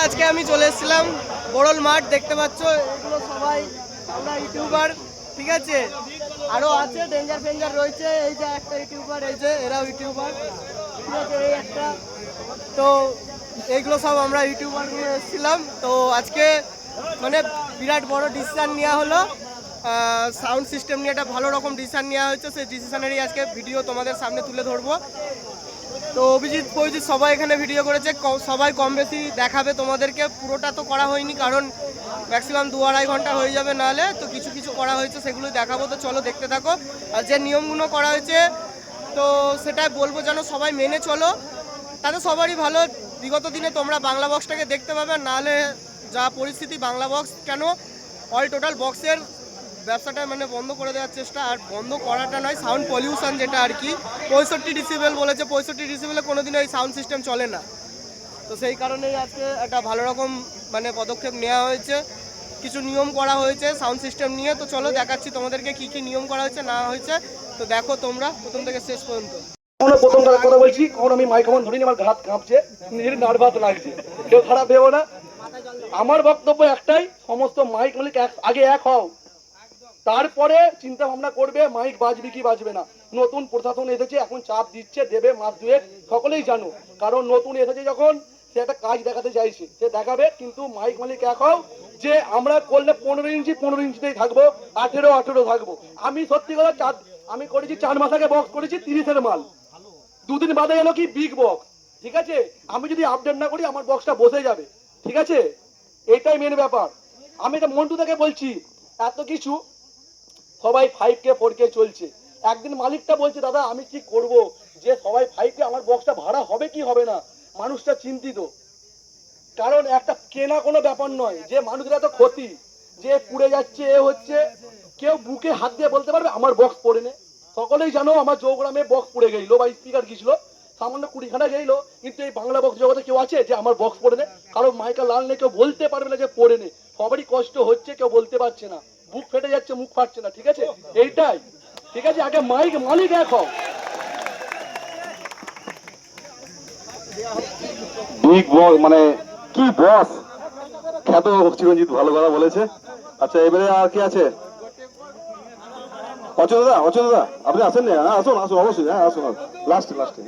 আজকে আমি চলে এসেছিলাম বড়ল মাঠ, দেখতে পাচ্ছ এগুলো সবাই আমরা ইউটিউবার, ঠিক আছে। আরো আছে ডেঞ্জার ফেঞ্জার রয়েছে, এই যে একটা ইউটিউবার, এই যে এরাও ইউটিউবার, ঠিক আছে, এই একটা। তো এইগুলো সব আমরা ইউটিউবার নিয়ে এসেছিলাম। তো আজকে মানে বিরাট বড় ডিসিশান নেওয়া হলো, সাউন্ড সিস্টেম নিয়ে একটা ভালো রকম ডিসিশান নেওয়া হয়েছে। সেই ডিসিশানেরই আজকে ভিডিও তোমাদের সামনে তুলে ধরবো। তো অভিজিৎ ফভিজিৎ সবাই এখানে ভিডিও করেছে, সবাই কম বেশি দেখাবে তোমাদেরকে। পুরোটা তো করা হয়নি, কারণ ম্যাক্সিমাম 2-2.5 ঘন্টা হয়ে যাবে নাহলে। তো কিছু কিছু করা হয়েছে, সেগুলো দেখাবো। তো চলো দেখতে থাকো। আর যে নিয়মগুলো করা হয়েছে তো সেটাই বলবো, যেন সবাই মেনে চলো, তাতে সবারই ভালো। বিগত দিনে তোমরা বাংলা বক্সটাকে দেখতে পাবে, নাহলে যা পরিস্থিতি বাংলা বক্স কেন অল টোটাল বক্সের ব্যবসাটা মানে বন্ধ করে দেওয়ার চেষ্টা। আর বন্ধ করাটা নয়, সাউন্ড পলিউশন যেটা আর কি, 65 ডিসিবেল বলেছে, 65 ডিসিবেলে কোনোদিনও এই সাউন্ড সিস্টেম চলে না। তো সেই কারণেই আজকে একটা ভালো রকম মানে পদক্ষেপ নেওয়া হয়েছে, কিছু নিয়ম করা হয়েছে সাউন্ড সিস্টেম নিয়ে। তো চলো দেখাচ্ছি তোমাদেরকে কি কি নিয়ম করা হয়েছে না হয়েছে। তো দেখো তোমরা প্রথম থেকে শেষ পর্যন্ত। প্রথম কথা বলছি, কখন আমি মাইক্রোফোন ধরিনি, আমার হাত কাঁপছে, নিজের নার্ভাস লাগছে, কেউ খারাপ ভেবো না। আমার বক্তব্য একটাই, সমস্ত মাইক মালিক আগে এক হও, তারপরে চিন্তা ভাবনা করবে মাইক বাজবে কি বাজবে না। নতুন প্রশাসন এসেছে, এখন চাপ দিচ্ছে, দেবে মাস দুয়েক, সকলেই জানো। কারণ নতুন এসেছে যখন, সে একটা কাজ দেখাতে চাইছে, সে দেখাবে। কিন্তু মাইক মালিক এক হও, যে আমরা করলে 15 ইঞ্চি 15 ইঞ্চিতেই থাকবো, 18 থাকবো। আমি সত্যি কথা, আমি করেছি 4 মাস আগে বক্স করেছি 30-এর মাল, দুদিন বাদে এলো কি বিগ বক্স, ঠিক আছে। আমি যদি আপডেট না করি আমার বক্সটা বসে যাবে, ঠিক আছে। এটাই মেন ব্যাপার। আমি এটা মন্টু থেকে বলছি, এত কিছু সবাই 5K 4K চলছে। একদিন মালিকটা বলছে, দাদা আমি কি করব, যে সবাই 5K, আমার বক্সটা ভাড়া হবে কি হবে না। মানুষটা চিন্তিত, কারণ একটা কেনা কোনো ব্যাপার নয়, যে মানুষরা তো ক্ষতি, যে পুড়ে যাচ্ছে এ হচ্ছে। কেউ বুকে হাত দিয়ে বলতে পারবে আমার বক্স পড়ে নে? সকলেই জানো আমার চৌগ্রামে বক্স পড়ে গেছিল বা স্পিকার গেছিল, সামান্য 20খানা গেছিল। কিন্তু এই বাংলা বক্স জগতে কেউ আছে যে আমার বক্স পড়ে নে? কারো মাইকা লাল নেই, কেউ বলতে পারবে না যে পড়ে নে। সবারই কষ্ট হচ্ছে, কেউ বলতে পারছে না, বুক ফেটে যাচ্ছে, মুখ ফাটছে না, ঠিক আছে। এইটাই ঠিক আছে, আগে মাইক মালিক এক হও। বিগ বস মানে কি বস, খ্যাত চিরঞ্জিত ভালো কথা বলেছে। আচ্ছা, এবারে আর কি আছে? অচেতদা, অচেতদা আপনি আসেন না? হ্যাঁ আসুন আসুন, অবশ্যই, হ্যাঁ আসুন, লাস্টে লাস্টে।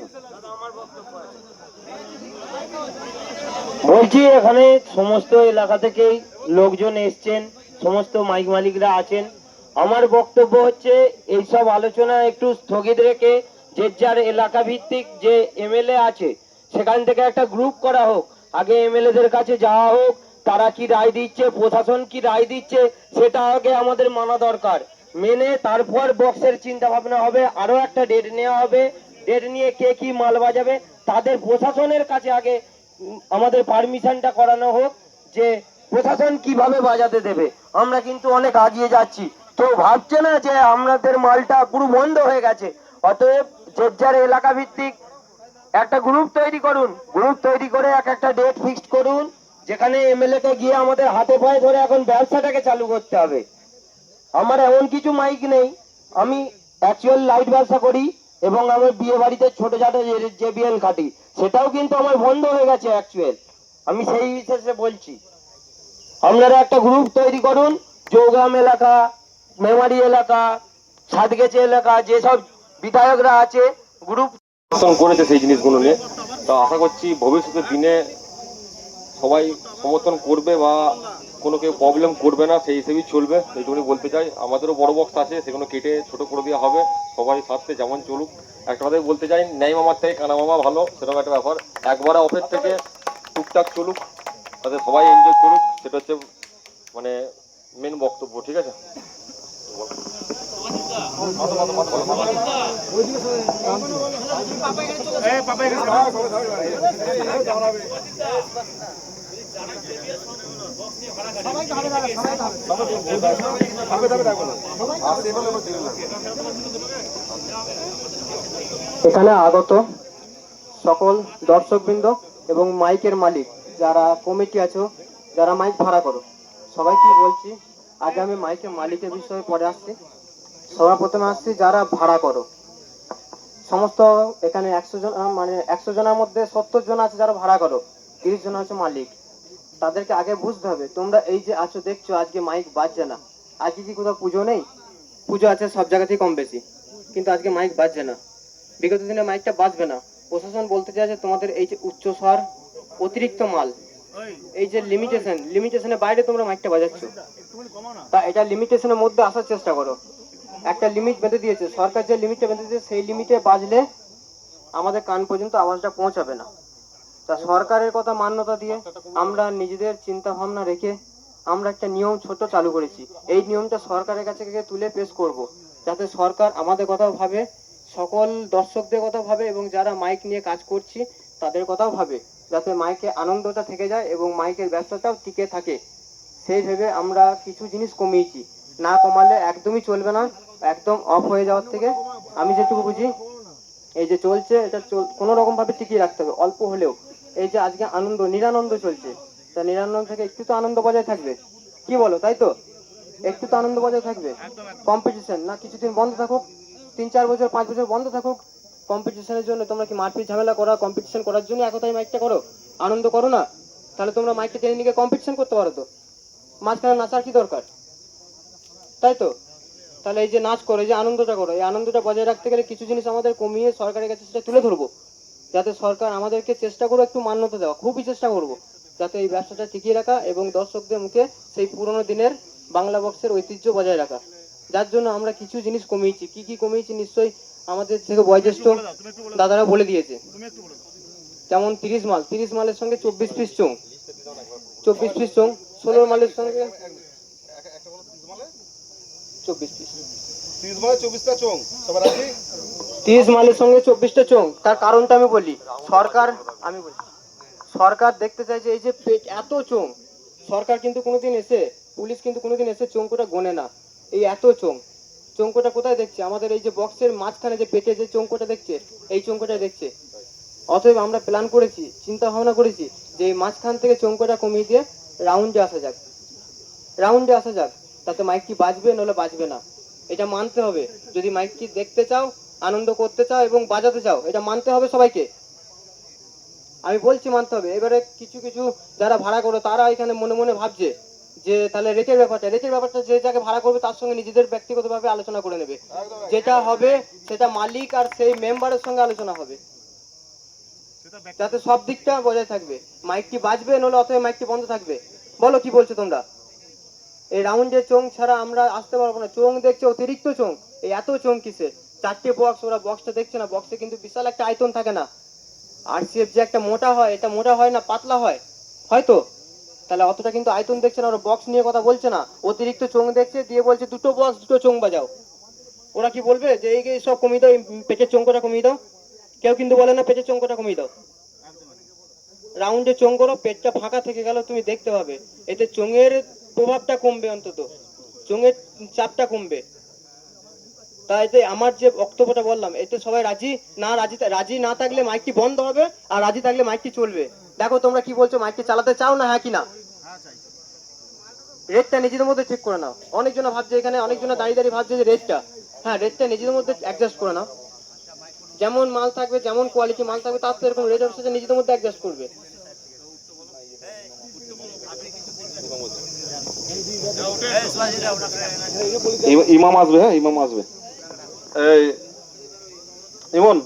বলছি এখানে সমস্ত এলাকা থেকেই লোকজন এসছেন, সমস্ত মাইক মালিকরা আছেন। আমার বক্তব্য হচ্ছে এইসব আলোচনা একটু স্থগিত রেখে যে যার এলাকা ভিত্তিক যে এমএলএ আছে সেখান থেকে একটা গ্রুপ করা হোক। আগে এমএলএদের কাছে যাওয়া হোক, তারা কি রায় দিচ্ছে, প্রশাসন কি রায় দিচ্ছে, সেটা আগে আমাদের মানা দরকার। মেনে তারপর বক্সের চিন্তা ভাবনা হবে। আরো একটা ডেট নেওয়া হবে, ডেট নিয়ে কে কি মাল বাজাবে তাদের প্রশাসনের কাছে আগে আমাদের পারমিশনটা করানো হোক, যে প্রশাসন কিভাবে বাজাতে দেবে। আমরা কিন্তু অনেক আগিয়ে যাচ্ছি, কেউ ভাবছে না যে আমাদের মালটা পুরো বন্ধ হয়ে গেছে। অতএব যে যার এলাকা ভিত্তিক একটা গ্রুপ তৈরি করুন, গ্রুপ তৈরি করে একটা ডেট ফিক্সড করুন, যেখানে এমএলএ কে গিয়ে আমাদের হাতে পায়ে ধরে এখন ব্যবসাটাকে চালু করতে হবে। আমার এমন কিছু মাইক নেই, আমি অ্যাকচুয়াল লাইট ব্যবসা করি এবং আমার বিয়ে বাড়িতে ছোটখাটো জেবিএল কাটি, সেটাও কিন্তু আমার বন্ধ হয়ে গেছে অ্যাকচুয়াল। আমি সেই বিশেষে বলছি, আপনারা একটা গ্রুপ তৈরি করুন। চৌগ্রাম এলাকা, মেমারি এলাকা, সাতগেছে এলাকা, যেসব বিধায়করা আছে গ্রুপ করেছে সেই জিনিসগুলো নিয়ে। তো আশা করছি ভবিষ্যতের দিনে সবাই সমর্থন করবে বা কোনো কেউ প্রবলেম করবে না, সেই হিসেবেই চলবে, এইটুকুনি বলতে চাই। আমাদেরও বড় বক্স আছে, সেগুলো কেটে ছোট করে দেওয়া হবে, সবাই স্বার্থে যেমন চলুক। একটা কথাই বলতে চাই, ন্যায় মামার থেকে কানা মামা ভালো, সেরকম একটা ব্যাপার। একবারে অফের থেকে টুকটাক চলুক, তাতে সবাই এনজয় করুক, সেটা হচ্ছে মানে মেন বক্তব্য, ঠিক আছে। এখানে আগত সকল দর্শকবৃন্দ এবং মাইকের মালিক, যারা কমিটি আছো, যারা মাইক ভাড়া করো, সবাইকে বলছি, আগে আমি মাইকের মালিকের বিষয়ে পরে আসছি। সবার প্রথমে আসছি যারা ভাড়া করো, সমস্ত এখানে 100 জন, মানে 100 জনের মধ্যে 70 জন আছে যারা ভাড়া করো, 30 জন আছে মালিক। তাদেরকে আগে বুঝতে হবে। তোমরা এই যে আছো দেখছো আজকে মাইক বাজছে না, আজকে কি কোথাও পুজো নেই? পুজো আছে সব জায়গাতেই কম বেশি, কিন্তু আজকে মাইক বাজছে না। বিগত দিনে মাইকটা বাজবে না। প্রশাসন বলতে চাইছে তোমাদের এই যে উচ্চ স্বর, অতিরিক্ত মাল, এই যে লিমিটেশনের বাইরে তোমরা মাইকটা বাজাচ্ছ, তা এটা লিমিটেশনের মধ্যে আসার চেষ্টা করো। একটা লিমিট বেঁধে দিয়েছে সরকার, যে লিমিটটা বেঁধে দিয়েছে সেই লিমিটে বাজলে আমাদের কান পর্যন্ত আওয়াজটা পৌঁছাবে না। তা সরকারের কথা মান্যতা দিয়ে আমরা নিজেদের চিন্তা ভাবনা রেখে আমরা একটা নিয়ম ছোট চালু করেছি। এই নিয়মটা সরকারের কাছে গিয়ে তুলে পেশ করব, যাতে সরকার আমাদের কথাও ভাবে, সকল দর্শকদের কথা ভাবে, এবং যারা মাইক নিয়ে কাজ করছি তাদের কথাও ভাবে, যাতে মাইকে আনন্দটা থেকে যায় এবং মাইকের ব্যবসাটাও টিকে থাকে। সেই ভেবে আমরা কিছু জিনিস কমিয়েছি, না কমালে একদমই চলবে না। একদম অফ হয়ে যাওয়ার থেকে আমি যেটুকু বুঝি, এই যে চলছে এটা কোনো রকম ভাবে টিকিয়ে রাখতে হবে অল্প হলেও। এই যে আজকে আনন্দ নিরানন্দ চলছে, তা নিরানন্দ থেকে একটু তো আনন্দ বজায় থাকবে, কি বলো? তাই তো, একটু তো আনন্দ বজায় থাকবে। কম্পিটিশন না কিছুদিন বন্ধ থাকুক, 3-4 বছর 5 বছর বন্ধ থাকুক। কম্পিটিশনের জন্য তোমরা কি মারপিট ঝামেলা করা, কম্পিটিশন করার জন্য একটাই মাইকটা করো? আনন্দ করো না? তাহলে তোমরা মাইকটা টেনে নিয়ে কম্পিটিশন করতে পারো তো, মাঝখানে নাচার কি দরকার? তাই তো, তাহলে এই যে নাচ করো, এই যে আনন্দটা করো, এই আনন্দটা বজায় রাখতে গেলে কিছু জিনিস আমাদের কমিয়ে সরকারের কাছে সেটা তুলে ধরবো, যাতে সরকার আমাদেরকে চেষ্টা করবো একটু মান্যতা দেওয়া, খুবই চেষ্টা করবো যাতে এই ব্যবসাটা টিকিয়ে রাখা এবং দর্শকদের মুখে সেই পুরোনো দিনের বাংলা বক্সের ঐতিহ্য বজায় রাখা। যার জন্য আমরা কিছু জিনিস কমিয়েছি। কি কি কমিয়েছি নিশ্চয়ই আমাদের থেকে বয়োজ্যেষ্ঠ দাদারা বলে দিয়েছে। যেমন 30 মালের সঙ্গে 24 পিস চোং, 24 পিস চোং, 16 মালের সঙ্গে 24 পিস, 30 মানে 24টা চোং সবার আছে। 30 মালের সঙ্গে 24টা চোং। তার কারণটা আমি বলি, সরকার দেখতে চাই যে এই যে এত চোং, সরকার কিন্তু কোনোদিন এসে, পুলিশ কিন্তু কোনোদিন এসে চোংকোটা গোনে না। এই এত চোংকোটা কোথায় দেখছে? আমাদের এই যে বক্সের মাঝখানে যে পেটে যে চোংকোটা দেখছে, এই চোংকোটা দেখছে। অতএব আমরা প্ল্যান করেছি, চিন্তা ভাবনা করেছি যে এই মাঝখান থেকে চোংকোটা কমিয়ে দিয়ে রাউন্ডে আসা যাক, তাতে মাইকটি বাজবে নলে বাজবে না, এটা মানতে হবে। যদি মাইকটি দেখতে চাও, আনন্দ করতে চাও এবং বাজাতে চাও, এটা মানতে হবে সবাইকে। আমি বলছি মানতে হবে। এবারে কিছু কিছু যারা ভাড়া করো তারা এখানে মনে মনে ভাবছে যে তাহলে রেটের ব্যাপারটা যে যাকে ভাড়া করবে তার সঙ্গে নিজেদের ব্যক্তিগতভাবে আলোচনা করে নেবে। যেটা হবে সেটা মালিক আর সেই মেম্বারের সঙ্গে আলোচনা হবে, যাতে সব দিকটা বজায় থাকবে। মাইকটি বাজবে নলে অথবা মাইকটি বন্ধ থাকবে। বলো কি বলছো তোমরা? এই রাউন্ডে চোং ছাড়া আমরা আসতে পারবো না। চোং দেখছে অতিরিক্ত চোং, এই এত চোং কিসে? 4টে বক্স, ওরা বক্সটা দেখছে না, বক্সে কিন্তু বিশাল একটা আয়তন থাকে না। আরসিএফ যে একটা মোটা হয়, এটা মোটা হয় না, পাতলা হয় হয়তো, তাহলে অতটা কিন্তু আয়তন দেখছে না। ওরা বক্স নিয়ে কথা বলছে না, অতিরিক্ত চোং দেখছে, দিয়ে বলছে 2টো বক্স 2টো চোং বাজাও। ওরা কি বলবে যে এই সব কমিয়ে দাও, পেটের চোংকোটা কমিয়ে দাও? কেউ কিন্তু বলে না পেটের চোংকোটা কমিয়ে দাও। রাউন্ডে চোং করো, পেটটা ফাঁকা থেকে গেল, তুমি দেখতে পাবে এতে চোঙের প্রভাবটা কমবে, অন্তত চোঙের চাপটা কমবে। তাই আমার যে বক্তব্যটা বললাম, এতে সবাই রাজি না থাকলে মাইকটি বন্ধ হবে, আর রাজি থাকলে মাইকটি চলবে। দেখো তোমরা কি বলছো, মাইকটি চালাতে চাও না? হ্যাঁ কি না? রেটটা নিজেদের মধ্যে ঠিক করে নাও। অনেকজন ভাবছে, এখানে অনেকজন দাঁড়িয়ে ভাবছে যে রেটটা, হ্যাঁ রেটটা নিজেদের মধ্যে অ্যাডজাস্ট করে নাও। যেমন মাল থাকবে, যেমন কোয়ালিটি মাল থাকবে, তার তো এরকম রেট সাথে নিজেদের মধ্যে অ্যাডজাস্ট করবে। ইমাম আসবে, হ্যাঁ ইমাম আসবে। এই ইমন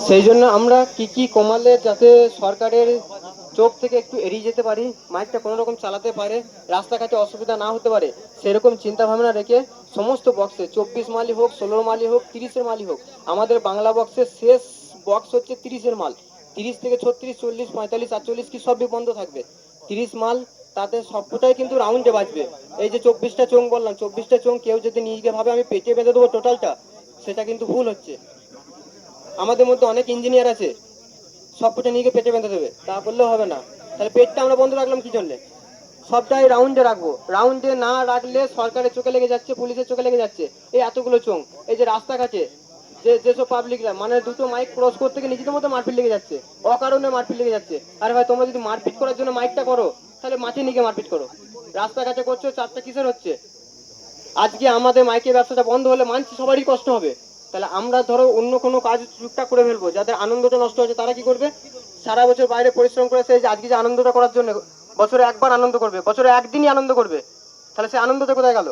সেই জন্য আমরা কি কি কমালে যাতে সরকারের চোখ থেকে একটু এড়িয়ে যেতে পারি, মাইকটা কোনো রকম চালাতে পারে, রাস্তাঘাটে অসুবিধা না হতে পারে, সেরকম চিন্তা ভাবনা রেখে সমস্ত বক্সে 24 মালি হোক, 16 মালি হোক, 30-এর মালি হোক, আমাদের বাংলা বক্সের শেষ বক্স হচ্ছে 30-এর মাল। 30 থেকে 36, 40, 45, 48 কি সবই বন্ধ থাকবে। 30 মাল, তাতে সবটাই কিন্তু রাউন্ডে বাজবে। এই যে 24টা চোং বললাম, 24টা চোং কেউ যদি নিজে ভাবে আমি পেটে বেঁধে দেবো টোটালটা, সেটা কিন্তু ভুল হচ্ছে। আমাদের মধ্যে অনেক ইঞ্জিনিয়ার আছে, সবটা নিয়ে পেটে বেঁধে দেবে, তা বললেও হবে না। তাহলে পেটটা আমরা বন্ধ রাখলাম কি জন্য? সবটাই রাউন্ডে রাখবো। রাউন্ডে না রাখলে সরকারের চোখে লেগে যাচ্ছে, পুলিশের চোখে লেগে যাচ্ছে। এই এতগুলো চোং, এই যে রাস্তাঘাটে যেসব পাবলিকরা, মানে 2টো মাইক ক্রস করতে গিয়ে নিজেদের মধ্যে মারপিট লেগে যাচ্ছে, অকারণে মারপিট লেগে যাচ্ছে। আরে ভাই, তোমরা যদি মারপিট করার জন্য মাইকটা করো, তাহলে মাঠে নিয়ে মারপিট করো। রাস্তাঘাটে করছো, চারটা কিসের হচ্ছে? আজকে আমাদের মাইকের ব্যবসাটা বন্ধ হলে মানছি সবারই কষ্ট হবে, তাহলে আমরা ধরো অন্য কোনো কাজ টুকটাক করে ফেলবো, যাদের আনন্দটা নষ্ট হচ্ছে তারা কি করবে? সারা বছর বাইরে পরিশ্রম করে সেই যে আজকে যে আনন্দটা করার জন্য বছরে একবার আনন্দ করবে, বছরে একদিনই আনন্দ করবে, তাহলে সেই আনন্দটা কোথায় গেল?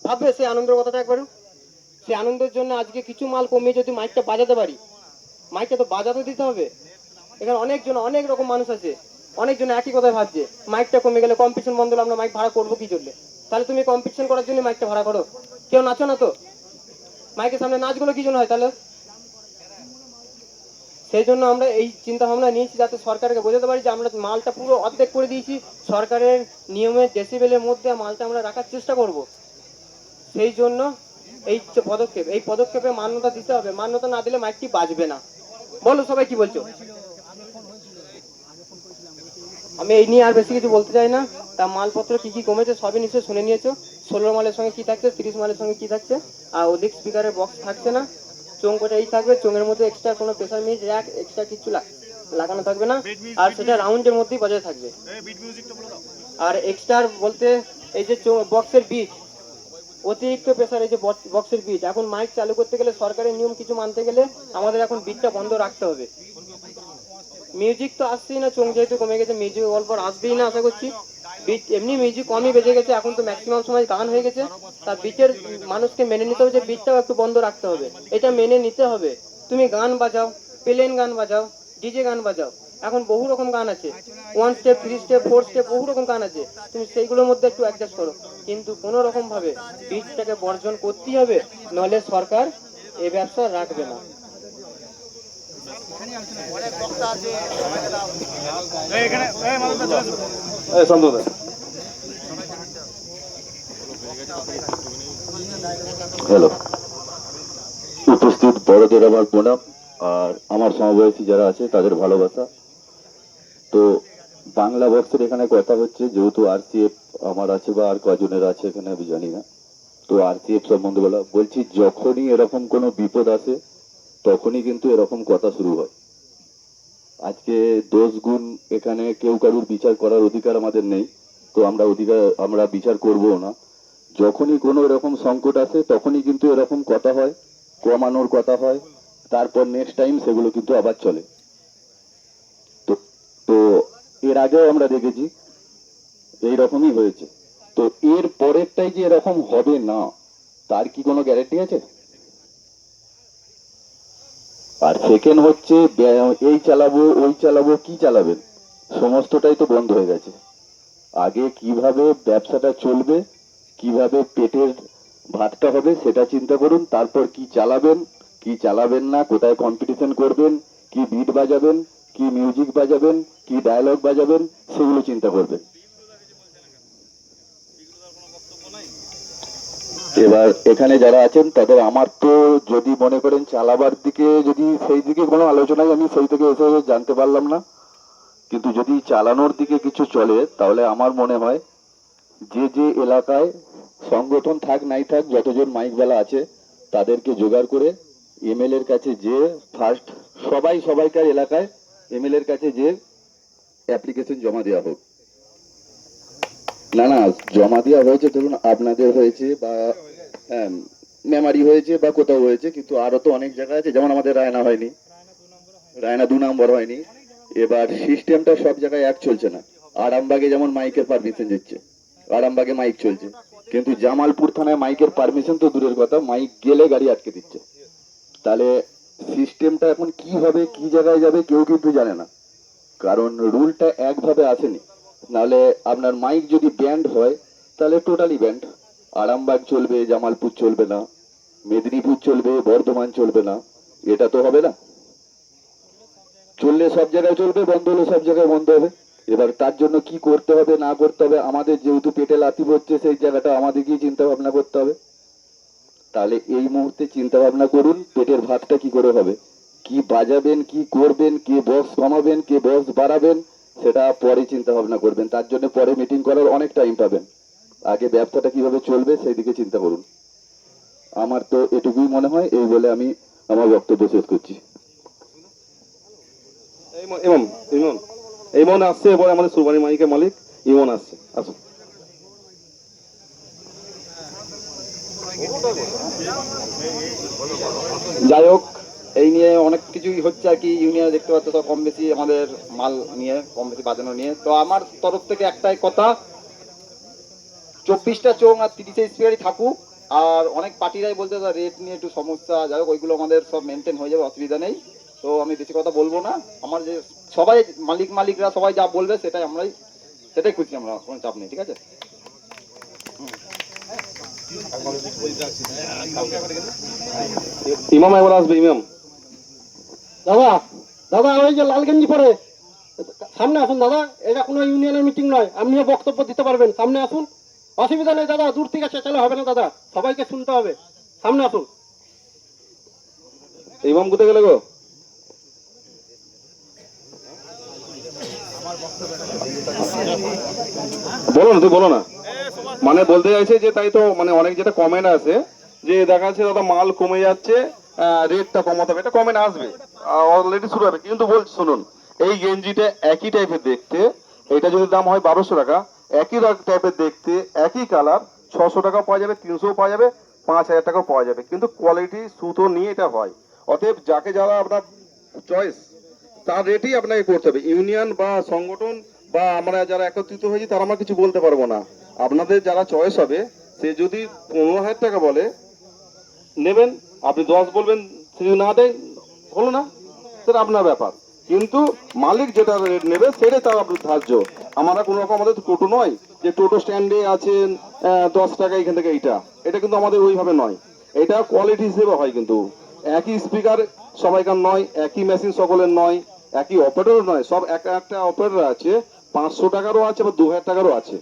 ভাববে সেই আনন্দের কথাটা একবার। সেই আনন্দের জন্য আজকে কিছু মাল কমিয়ে যদি মাইকটা বাজাতে পারি, মাইকটা তো বাজাতে দিতে হবে। এখানে অনেকজন অনেক রকম মানুষ আছে, অনেকজন একই কথাই ভাবছে মাইকটা কমে গেলে কম্পিটিশন বন্ধ হলে আমরা মাইক ভাড়া করবো কি জন্য? তাহলে তুমি কম্পিটিশন করার জন্য মাইকটা ভাড়া করো, কেউ নাচো না তো? মাইকের সামনে নাচগুলো কি জন্য হয় তাহলে? সেই জন্য আমরা এই চিন্তা ভাবনা নিয়েছি যাতে সরকারকে বোঝাতে পারি যে আমরা মালটা পুরো অর্ধেক করে দিয়েছি, সরকারের নিয়মের ডেসিবেলের মধ্যে মালটা আমরা রাখার চেষ্টা করব। সেই জন্য এই যে পদক্ষেপ, এই পদক্ষেপে মান্যতা দিতে হবে, মান্যতা না দিলে মাইকটি বাজবে না। বলো সবাই কি বলছো? আমি এই নিয়ে আর বেশি কিছু বলতে চাই না। তা মালপত্র কি কি কমেছে সবই নিশ্চয়ই শুনে নিয়েছো। 16 মালের সঙ্গে কি থাকছে, 30 মালের সঙ্গে কি থাকছে, আর অধিক স্পিকারের বক্স থাকছে না। চোঙটা এই থাকবে, চোঙের মধ্যে এক্সট্রা কোনো প্রেসার মিট র্যাক এক্সট্রা কিছু লাগানো থাকবে না, আর সেটা রাউন্ডের মধ্যেই বজায় থাকবে। আর এক্সট্রা বলতে এই যে বক্সের বিট, অতিরিক্ত প্রেসার, এই যে বক্সের বিট, এখন মাইক চালু করতে গেলে সরকারের নিয়ম কিছু মানতে গেলে আমাদের এখন বিটটা বন্ধ রাখতে হবে। মিউজিক তো আসছেই না, চোঙ যেহেতু কমে গেছে মিউজিক অল্প আসবেই না আশা করছি। বিট এমনি মিউজিক কমই বেজে গেছে, এখন তো ম্যাক্সিমাম সময় গান হয়ে গেছে। তার বিটের মানুষকে মেনে নিতে হবে যে বিটটাও একটু বন্ধ রাখতে হবে, এটা মেনে নিতে হবে। তুমি গান বাজাও, প্লেন গান বাজাও, ডিজে গান বাজাও, এখন বহু রকম গান আছে, 1 স্টেপ 3 স্টেপ 4 স্টেপ বহু রকম গান আছে, তুমি সেইগুলোর মধ্যে একটু অ্যাডজাস্ট করো। কিন্তু কোনো রকম ভাবে বিটটাকে বর্জন করতেই হবে, নাহলে সরকার এই ব্যবসা রাখবে না। এই শান্তদা, হ্যালো, উপস্থিত বড়দের আমার প্রণাম, আর আমার সমবয়সী যারা আছে তাদের ভালোবাসা। তো বাংলা বক্সের এখানে কথা হচ্ছে, যেহেতু আরসিএফ আমার আছে বা আর কজনের আছে এখানে আমি জানি না, তো আরসিএফ সম্বন্ধে বলছি, যখনই এরকম কোনো বিপদ আসে তখনই কিন্তু এরকম কথা শুরু হয়। আজকে দোষ গুণ এখানে কেউ কারুর বিচার করার অধিকার আমাদের নেই, তো আমরা বিচার করবো না। যখনই কোনো এরকম সংকট আসে তখনই কিন্তু এরকম কথা হয়, কমানোর কথা হয়, তারপর নেক্সট টাইম সেগুলো কিন্তু আবার চলে। তো তো এর আগেও আমরা দেখেছি এইরকমই হয়েছে। তো এর পরেরটাই যে এরকম হবে না তার কি কোনো গ্যারান্টি আছে? আর সেকেন্ড হচ্ছে, এই চালাবো ওই চালাবো, কি চালাবেন? সমস্তটাই তো বন্ধ হয়ে গেছে। আগে কিভাবে ব্যবসাটা চলবে, কিভাবে পেটের ভাতটা হবে সেটা চিন্তা করুন, তারপর কি চালাবেন কি চালাবেন না, কোথায় কম্পিটিশন করবেন, কি বিট বাজাবেন, কি মিউজিক বাজাবেন, কি ডায়লগ বাজাবেন, সেগুলো চিন্তা করবেন। এবার এখানে যারা আছেন তাদের, আমার তো যদি মনে করেন চালাবার দিকে, যদি সেই দিকে কোনো আলোচনায় আমি সেই থেকে এসে জানতে পারলাম না, কিন্তু যদি চালানোর দিকে কিছু চলে তাহলে আমার মনে হয় যে যে এলাকায় সংগঠন থাক নাই থাক, যতজন মাইকওয়ালা আছে তাদেরকে জোগাড় করে এমএলএ এর কাছে যে ফার্স্ট সবাইকার এলাকায় এমএলএ এর কাছে যে অ্যাপ্লিকেশন জমা দেওয়া হোক। না জমা দেওয়া হয়েছে, ধরুন আপনাদের হয়েছে বা মেমারি হয়েছে বা কোথাও হয়েছে, কিন্তু আরো তো অনেক জায়গা আছে, যেমন আমাদের রায়না হয়নি, রায়না 2 নম্বর হয়নি। এবার সিস্টেমটা সব জায়গায় এক চলছে না। আরামবাগে যেমন মাইকের পারমিশন দিচ্ছে, আরামবাগে মাইক চলছে, কিন্তু জামালপুর থানায় মাইকের পারমিশন তো দূরের কথা, মাইক গেলে গাড়ি আটকে দিচ্ছে। তাহলে সিস্টেমটা এখন কি হবে, কি জায়গায় যাবে কেউ কিন্তু জানে না, কারণ রুলটা একভাবে আসেনি। নাহলে আপনার মাইক যদি ব্যান্ড হয় তাহলে টোটালি ব্যান্ড, আরামবাগ চলবে, জামালপুর চলবে না, মেদিনীপুর চলবে, বর্ধমান চলবে না, এটা তো হবে না। চললে সব জায়গায় চলবে, বন্ধ হলে সব জায়গায় বন্ধ হবে। এবার তার জন্য কি করতে হবে না করতে হবে, আমাদের যেহেতু পেটে লাথি পড়ছে সেই জায়গাটা আমাদেরকেই চিন্তা ভাবনা করতে হবে। তাহলে এই মুহূর্তে চিন্তা ভাবনা করুন পেটের ভাতটা কি করে হবে, কি বাজাবেন, কি করবেন, কে বক্স কমাবেন, কে বক্স বাড়াবেন, সেটা পরে চিন্তা ভাবনা করবেন। তার জন্য পরে মিটিং করার অনেক টাইম পাবেন, আগে ব্যবসাটা কিভাবে চলবে সেই দিকে চিন্তা করুন। আমার তো এটুকুই মনে হয়, এই বলে আমি আমার বক্তব্য শেষ করছি। ইমন আসছে, এবার আমাদের সুরবানি মাইকের মালিক ইমন আসছে, আসুন। যাই হোক, এই নিয়ে অনেক কিছুই হচ্ছে আর কি। ইউনিয়নে দেখতে পাচ্ছ সব কম বেশি আমাদের মাল নিয়ে কম বেশি বাজানো নিয়ে। তো আমার তরফ থেকে একটাই কথা, 24টা চোং আর 30 স্পিকারই থাকুক। আর অনেক পার্টিরাই বলতে রেট নিয়ে একটু সমস্যা, যাই হোক ওইগুলো আমাদের সব মেনটেন হয়ে যাবে, অসুবিধা নেই। তো আমি বেশি কথা বলবো না। আমার যে সবাই মালিকরা সবাই যা বলবে সেটাই খুশি আমরা, কোনো চাপ নেই, ঠিক আছে। ইমাম এবার আসবে, ইমাম। দাদা দাদা ওই যে লাল গেঞ্জি পরে সামনে আসুন দাদা, এটা কোনো ইউনিয়নের মিটিং নয়, আপনিও বক্তব্য দিতে পারবেন, সামনে আসুন, অসুবিধা নেই দাদা, দূর থেকে চেঁচালে হবে না দাদা, সবাইকে শুনতে হবে, সামনে আসুন। ইমাম কোথায় গেলে গো? বলো না, তুই বলো না। মানে বলতে চাইছে যে তাই তো, মানে অনেক যেটা কমেন্ট আছে যে দেখা যাচ্ছে দাদা মাল কমে যাচ্ছে, রেটটা কমাতে হবে, এটা কমেন্ট আসবে, অলরেডি শুরু হবে। কিন্তু বলছি শুনুন, এই গেঞ্জিটা একই টাইপের দেখতে, এটা যদি দাম হয় 1200 টাকা, একই টাইপের দেখতে একই কালার 600 টাকা পাওয়া যাবে, 300 পাওয়া যাবে, 5000 টাকাও পাওয়া যাবে, কিন্তু কোয়ালিটি সুতো নিয়ে এটা হয়। অতএব যাকে যারা আপনার চয়েস তার রেটই আপনাকে করতে হবে। ইউনিয়ন বা সংগঠন বা আমরা যারা একত্রিত হয়েছি তারা আমরা কিছু বলতে পারবো না। আপনাদের যারা চয়েস হবে, সে যদি 15,000 টাকা বলে নেবেন, আপনি 10 বলবেন, সে যদি না দেয় হলো না, সেটা আপনার ব্যাপার। কিন্তু মালিক যেটা রেট নেবে সেটাই তার আপনার ধার্য। আমরা কোনো রকম, আমাদের তো টোটো নয় যে টোটো স্ট্যান্ডে আছেন 10 টাকা এখান থেকে এটা কিন্তু আমাদের ওইভাবে নয়। এটা কোয়ালিটি হিসেবে হয়। কিন্তু একই স্পিকার সবাইকার নয়, একই মেশিন সকলের নয়, একই অপারেটর নয়, সব একটা অপারেটর আছে, 500 টাকারও আছে বা 2000 টাকারও আছে।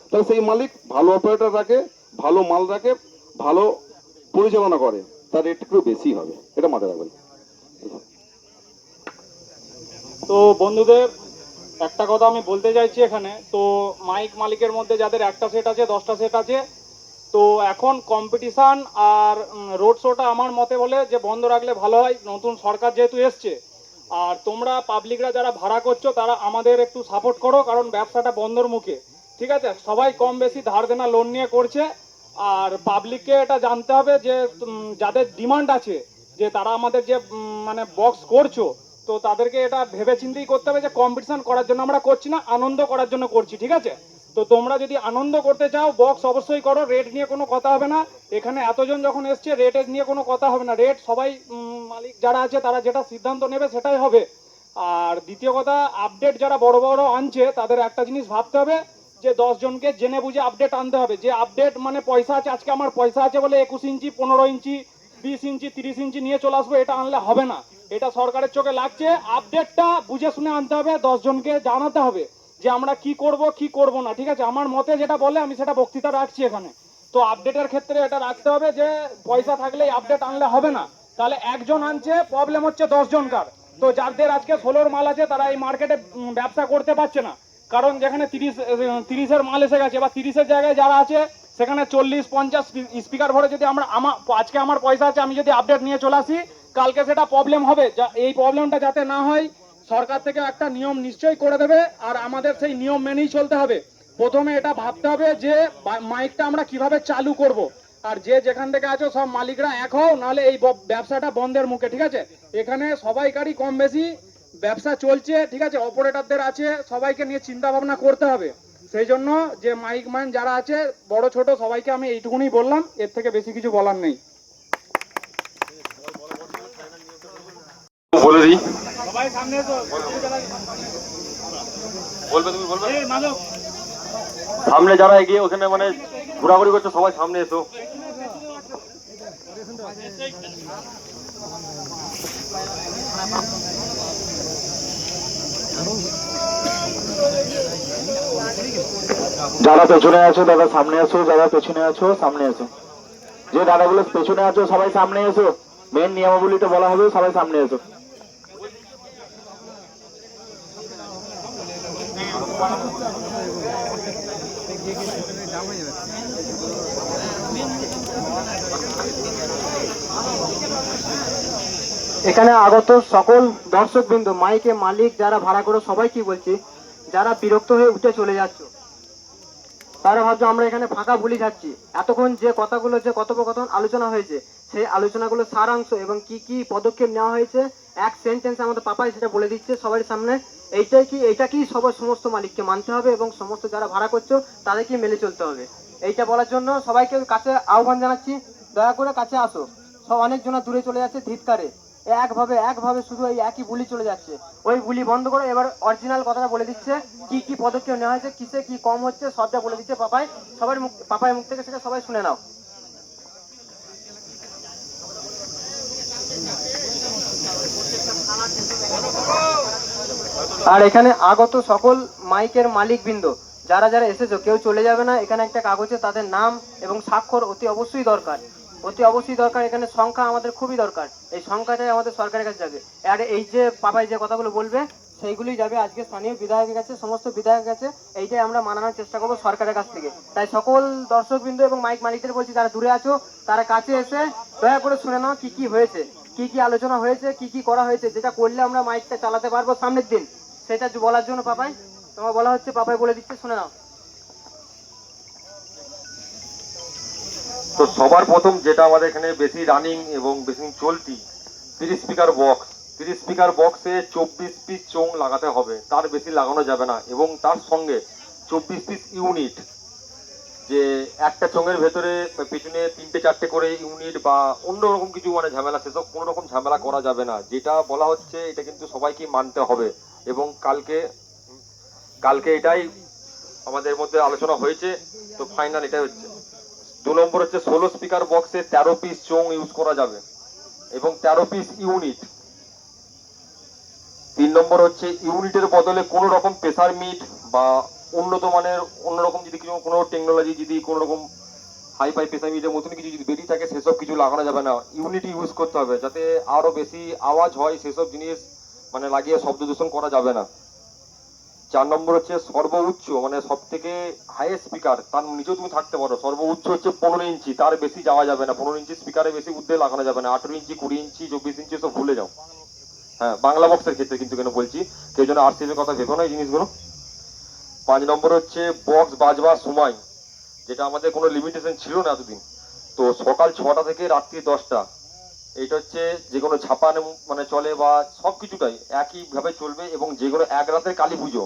তাহলে সেই মালিক ভালো অপারেটর রাখে, ভালো মাল রাখে, ভালো পরিচালনা করে, তার রেট একটু বেশি হবে, এটা মাথায় রাখবেন। তো বন্ধুদের একটা কথা আমি বলতে চাইছি এখানে, তো মাইক মালিকের মধ্যে যাদের একটা সেট আছে, 10টা সেট আছে, তো এখন কম্পিটিশান আর রোড শোটা আমার মতে বলে যে বন্ধ রাখলে ভালো হয়, নতুন সরকার যেহেতু এসছে। আর তোমরা পাবলিকরা যারা ভাড়া করছো তারা আমাদের একটু সাপোর্ট করো, কারণ ব্যবসাটা বন্ধর মুখে, ঠিক আছে। সবাই কম বেশি ধার দেনা লোন নিয়ে করছে। আর পাবলিককে এটা জানতে হবে যে যাদের ডিমান্ড আছে, যে তারা আমাদের যে মানে বক্স করছো, তো তাদেরকে এটা ভেবে চিন্তেই করতে হবে যে কম্পিটিশন করার জন্য আমরা করছি না, আনন্দ করার জন্য করছি, ঠিক আছে। তো তোমরা যদি আনন্দ করতে চাও বক্স অবশ্যই করো, রেট নিয়ে কোনো কথা হবে না। এখানে এতজন যখন এসছে রেটের নিয়ে কোনো কথা হবে না, রেট সবাই মালিক যারা আছে তারা যেটা সিদ্ধান্ত নেবে সেটাই হবে। আর দ্বিতীয় কথা, আপডেট যারা বড় বড় আনছে তাদের একটা জিনিস ভাবতে হবে যে 10 জনকে জেনে বুঝে আপডেট আনতে হবে। যে আপডেট মানে পয়সা আছে, আজকে আমার পয়সা আছে বলে 21 ইঞ্চি 15 ইঞ্চি 20 ইঞ্চি 30 ইঞ্চি নিয়ে চলে আসবো, এটা আনলে হবে না। এটা সরকারের চোখে লাগছে, আপডেটটা বুঝে শুনে আনতে হবে, 10 জনকে জানাতে হবে যে আমরা কি করব কি করব না, ঠিক আছে। আমার মতে যেটা বলে আমি সেটা বক্তৃতা রাখছি এখানে। তো আপডেটের ক্ষেত্রে এটা রাখতে হবে যে পয়সা থাকলেই আপডেট আনলে হবে না, তাহলে একজন আনছে, প্রবলেম হচ্ছে 10 জনকার। তো যাদের আজকে 16 মাল আছে তারা এই মার্কেটে ব্যবসা করতে পারছে না, কারণ যেখানে 30-এর মাল এসে গেছে, বা 30-এর জায়গায় যারা আছে সেখানে 40-50 স্পিকার ভরে যদি আজকে আমার পয়সা আছে, আমি যদি আপডেট নিয়ে চলে আসি, কালকে সেটা প্রবলেম হবে। এই প্রবলেমটা যাতে না হয় সরকার থেকে একটা নিয়ম নিশ্চয়ই করে দেবে, আর আমাদের সেই নিয়ম মেনেই চলতে হবে। প্রথমে এটা ভাবতে হবে যে মাইকটা আমরা কিভাবে চালু করব। আর যে যেখান থেকে আছো সব মালিকরা এক হও, নাহলে এই ব্যবসাটা বন্ধের মুখে, ঠিক আছে। এখানে সবাইকারই কম বেশি ব্যবসা চলছে, ঠিক আছে। অপারেটরদের আছে, সবাইকে নিয়ে চিন্তা ভাবনা করতে হবে। সেই জন্য যে মাইক ম্যান যারা আছে বড় ছোট সবাইকে আমি এইটুকুনি বললাম, এর থেকে বেশি কিছু বলার নেই। বলে দিই, সবাই সামনে এসো, বলবে তুমি বলবে, সামনে যারা এগিয়ে ওখানে মানে ঘোরাঘুরি করছে সবাই সামনে এসো। যারা পেছনে আছো দাদা সামনে আসো, যারা পেছনে আছো সামনে এসো, যে দাদাগুলো পেছনে আছো সবাই সামনে এসো, মেন নিয়মাবলীতে বলা হবে সবাই সামনে এসো। এখানে আগত সকল দর্শকবৃন্দ, মাইকে মালিক যারা ভাড়া করে সবাই কি বলছি, যারা বিরক্ত হয়ে উঠে চলে যাচ্ছ তারা ভাবছো আমরা এখানে ফাঁকা বুলি যাচ্ছি। এতক্ষণ যে কথাগুলো, যে কথোপকথন আলোচনা হয়েছে, সেই আলোচনাগুলো সারাংশ এবং কি কি পদক্ষেপ নেওয়া হয়েছে এক সেন্টেন্সে আমাদের পাপাই সেটা বলে দিচ্ছে সবার সামনে। এইটা কি সবার সমস্ত মালিককে মানতে হবে এবং সমস্ত যারা ভাড়া করছো তাদেরকে মেনে চলতে হবে। এইটা বলার জন্য সবাইকে কাছে আহ্বান জানাচ্ছি, দয়া করে কাছে আসো। সব অনেকজনা দূরে চলে যাচ্ছে ধিৎকারে, একভাবে শুধু এই একই বুলি চলে যাচ্ছে। ওই বুলি বন্ধ করে এবার অরিজিনাল কথাটা বলে দিচ্ছে, কি কি পদক্ষেপ নেওয়া হয়েছে, কিসে কি কম হচ্ছে, সবটা বলে দিচ্ছে পাপাই। পাপাই মুখ থেকে সেটা সবাই শুনে নাও। আর এখানে আগত সকল মাইকের মালিকবৃন্দ যারা যারা এসেছো, কেউ চলে যাবে না। এখানে একটা কাগজে তাদের নাম এবং স্বাক্ষর অতি অবশ্যই দরকার, অতি অবশ্যই দরকার। এখানে সংখ্যা আমাদের খুবই দরকার, এই সংখ্যাটাই আমাদের সরকারের কাছে যাবে। আর এই যে পাপাই যে কথাগুলো বলবে সেইগুলি যাবে আজকে স্থানীয় বিধায়কের কাছে, সমস্ত বিধায়কের কাছে। এইটাই আমরা মানানোর চেষ্টা করবো সরকারের কাছ থেকে। তাই সকল দর্শকবৃন্দ এবং মাইক মালিকদের বলছি, যারা দূরে আছো তারা কাছে এসে দয়া করে শুনে নাও কি কি হয়েছে, কি কি আলোচনা হয়েছে, কি কি করা হয়েছে, যেটা করলে আমরা মাইকটা চালাতে পারবো সামনের দিন, সেটা বলার জন্য পাপাই তোমার বলা হচ্ছে। পাপাই বলে দিচ্ছে, শুনে নাও। তো সবার প্রথম যেটা আমাদের এখানে বেশি রানিং এবং বেশি চলতি 30 স্পিকার বক্স। 30 স্পিকার বক্সে 24 পিস চোং লাগাতে হবে, তার বেশি লাগানো যাবে না। এবং তার সঙ্গে 24 পিস ইউনিট, যে একটা চোঙের ভেতরে পিছনে 3টে-4টে করে ইউনিট বা অন্যরকম কিছু মানে ঝামেলা, সেসব কোনো রকম ঝামেলা করা যাবে না। যেটা বলা হচ্ছে এটা কিন্তু সবাইকে মানতে হবে। এবং কালকে এটাই আমাদের মধ্যে আলোচনা হয়েছে, তো ফাইনাল এটাই হচ্ছে। 2 নম্বর হচ্ছে 16 স্পিকার বক্সে 13 পিস চোং ইউজ করা যাবে এবং 13 পিস ইউনিট। 3 নম্বর হচ্ছে ইউনিটের বদলে কোনো রকম প্রেসার মিট বা উন্নত মানের অন্যরকম যদি কোনো টেকনোলজি, যদি কোনো রকম হাইফাই প্রেসার মিটের মতন কিছু যদি বেরিয়ে থাকে, সেসব কিছু লাগানো যাবে না। ইউনিট ইউজ করতে হবে, যাতে আরো বেশি আওয়াজ হয় সেসব জিনিস মানে লাগিয়ে শব্দ দূষণ করা যাবে না। 4 নম্বর হচ্ছে সর্বোচ্চ মানে সব থেকে হাইয়েস্ট স্পিকার, তার নিচেও তুমি থাকতে পারো। সর্বোচ্চ হচ্ছে 15 ইঞ্চি, তার বেশি যাওয়া যাবে না। 15 ইঞ্চি স্পিকারে বেশি উদ্দে লাগানো যাবে না। 18 ইঞ্চি, 20 ইঞ্চি, 24 ইঞ্চি সব ভুলে যাও। হ্যাঁ, বাংলা বক্সের ক্ষেত্রে কিন্তু কেন বলছি, কেউ যেন আরসিএফ এর কথা ভেবো না এই জিনিসগুলো। 5 নম্বর হচ্ছে বক্স বাজবার সময়, যেটা আমাদের কোনো লিমিটেশন ছিল না এতদিন, তো সকাল 6টা থেকে রাত্রি 10টা। এইটা হচ্ছে যে কোনো ছাপানো মানে চলে বা সব কিছুটাই একইভাবে চলবে। এবং যে কোনো এক রাতের কালী পুজো,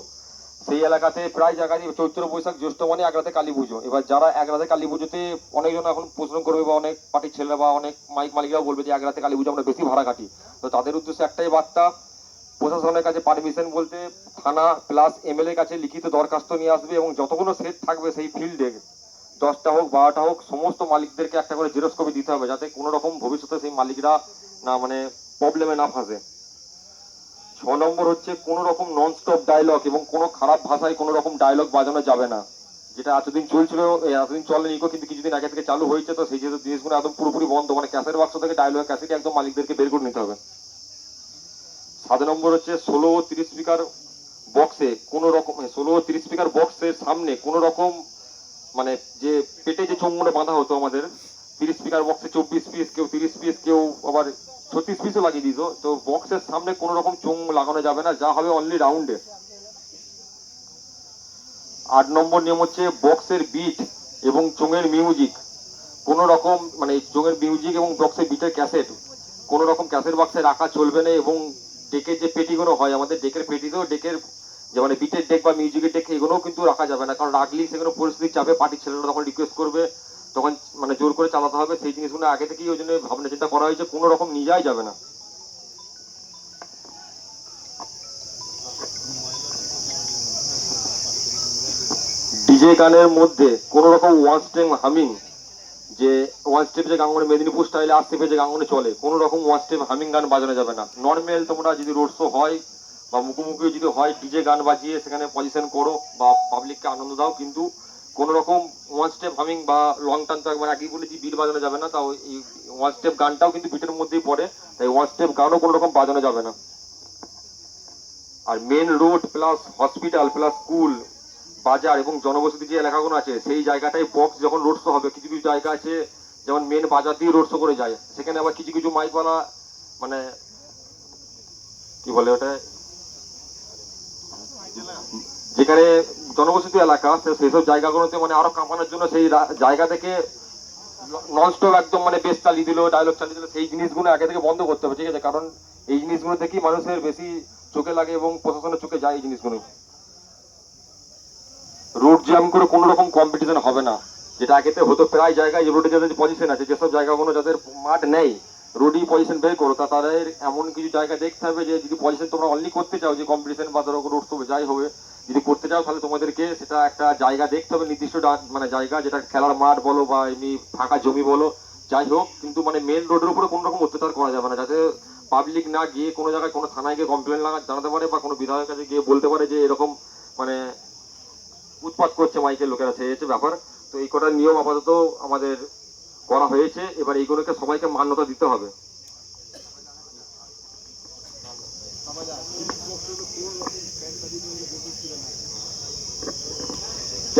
সেই এলাকাতে প্রায় জায়গায় চৈত্র বৈশাখ জ্যৈষ্ঠ মানে এক রাতে কালী পুজো। এবার যারা এক রাতে কালী পুজোতে, অনেকজন এখন প্রশ্ন করবে বা অনেক পার্টির ছেলেরা বা অনেক মাইক মালিকরাও বলবে যে এক রাতে কালী পুজো আমরা বেশি ভাড়া কাটি। তো তাদের উদ্দেশ্যে একটাই বার্তা, প্রশাসনের কাছে পারমিশন বলতে থানা প্লাস এমএলএ কাছে লিখিত দরখাস্ত নিয়ে আসবে এবং যতগুলো সেট থাকবে সেই ফিল্ডে 10টা হোক 12টা হোক, সমস্ত মালিকদেরকে একটা করে জেরক্স কপি দিতে হবে, যাতে কোনো রকম ভবিষ্যতে সেই মালিকরা না মানে প্রবলেমে না ফাঁসে। 6 নম্বর হচ্ছে কোনো রকম নন স্টপ ডায়লগ এবং কোনো খারাপ ভাষায় কোনো রকম ডায়লগ বাজানো যাবে না। যেটা এতদিন চলছিল, এতদিন চলেনি, কিন্তু কিছুদিন আগে থেকে চালু হয়েছে। তো সেই জিনিসগুলো একদম পুরোপুরি বন্ধ, মানে ক্যাসেট বাক্স থেকে ডায়লগ ক্যাসেট একদম মালিকদেরকে বের করে নিতে হবে। 7 নম্বর হচ্ছে 16 ও 30 স্পিকার বক্সে কোনো রকম 16 ও 30 স্পিকার বক্সের সামনে কোনো রকম মানে যে পেটে যে চোঙগুলো বাঁধা হতো আমাদের 30 স্পিকার বক্সে 24 পিস, কেউ 30 পিস, কেউ আবার 36 পিসও লাগিয়ে দিত। তো বক্সের সামনে কোনো রকম চোঙ লাগানো যাবে না, যা হবে অনলি রাউন্ডে। 8 নম্বর নিয়ম হচ্ছে বক্সের বিট এবং চোঙের মিউজিক কোনো রকম মানে চোঙের মিউজিক এবং বক্সের বিটের ক্যাসেট কোনো রকম ক্যাসেট বক্সে রাখা চলবে না। এবং ডেকের যে পেটিগুলো হয় আমাদের, ডেকের পেটিতেও ডেকের যে মানে বিটের ডেক বা মিউজিকের ডেক এগুলোও কিন্তু রাখা যাবে না, কারণ রাখলেই সেগুলো পরিস্থিতির চাপে পার্টির ছেলেরা তখন রিকোয়েস্ট করবে, তখন মানে জোর করে চালাতে হবে। সেই জিনিসগুলো আগে থেকেই ওই জন্য ভাবনা চিন্তা করা হয়েছে, কোনো রকম নিয়ে যাওয়াই যাবে না। ডিজে গানের মধ্যে কোনো রকম ওয়ান স্টেপ হামিং, যে ওয়ান স্টেপ যে গাঙ্গনে মেদিনীপুর স্টাইলে আরসিএফ যে গাঙ্গনে চলে, কোনো রকম ওয়ান স্টেপ হামিং গান বাজানো যাবে না। নর্মাল তোমরা যদি রোড শো হয় বা মুখোমুখি যদি হয়, ডিজে গান বাজিয়ে সেখানে পজিশন করো বা পাবলিককে আনন্দ দাও, কিন্তু কোনো রকম ওয়ান স্টেপ হামিং বা লং টার্ন তো একবার একই বলেছি বিট বাজানো যাবে না। তাও এই ওয়ান স্টেপ গানটাও কিন্তু বিটের মধ্যেই পড়ে, তাই ওয়ান স্টেপ গানও কোনো রকম বাজানো যাবে না। আর main road plus hospital plus school, বাজার এবং জনবসতি যে এলাকাগুলো আছে, সেই জায়গাটায় বক্স যখন রোড শো হবে, কিছু কিছু জায়গা আছে যেমন মেন বাজার দিয়ে রোড শো করে যায়, সেখানে আবার কিছু কিছু মাইকওয়ালা মানে কি বলে ওটা, যেখানে জনবসতি এলাকা, সেই সব জায়গাগুলোতে মানে আরো কাঁপানোর জন্য সেই জায়গা থেকে ননস্টপ একদম মানে বেশ চালিয়ে দিল, ডায়লগ চালিয়ে দিল, সেই জিনিসগুলো আগে থেকে বন্ধ করতে হবে, ঠিক আছে? কারণ এই জিনিসগুলো দেখেই মানুষের বেশি চোখে লাগে এবং প্রশাসনের চোখে যায় এই জিনিসগুলো। রোড জ্যাম করে কোনো রকম কম্পিটিশন হবে না, যেটা আগেতে হতো প্রায় জায়গায়। রোডে যাদের পজিশন আছে, যেসব জায়গাগুলো যাদের মাঠ নেই, রোডই পজিশন বের করো, তা তাদের এমন কিছু জায়গা দেখতে হবে যে যদি পজিশন তোমরা অনলি করতে চাও, যে কম্পিটিশন বা ধরো রোড শো যাই হবে, যদি করতে চাও তাহলে তোমাদেরকে সেটা একটা জায়গা দেখতে হবে, নির্দিষ্ট মানে জায়গা, যেটা খেলার মাঠ বলো বা এমনি ফাঁকা জমি বলো, যাই হোক, কিন্তু মানে মেন রোডের উপরে কোনো রকম অত্যাচার করা যাবে না, যাতে পাবলিক না গিয়ে কোনো জায়গায় কোনো থানায় গিয়ে কমপ্লেন জানাতে পারে বা কোনো বিধায়কের কাছে গিয়ে বলতে পারে যে এরকম মানে উৎপাত করছে মাইকের লোকেরা, সেই হচ্ছে ব্যাপার। তো এই কটা নিয়ম আপাতত আমাদের করা হয়েছে, এবার এইগুলোকে সবাইকে মান্যতা দিতে হবে।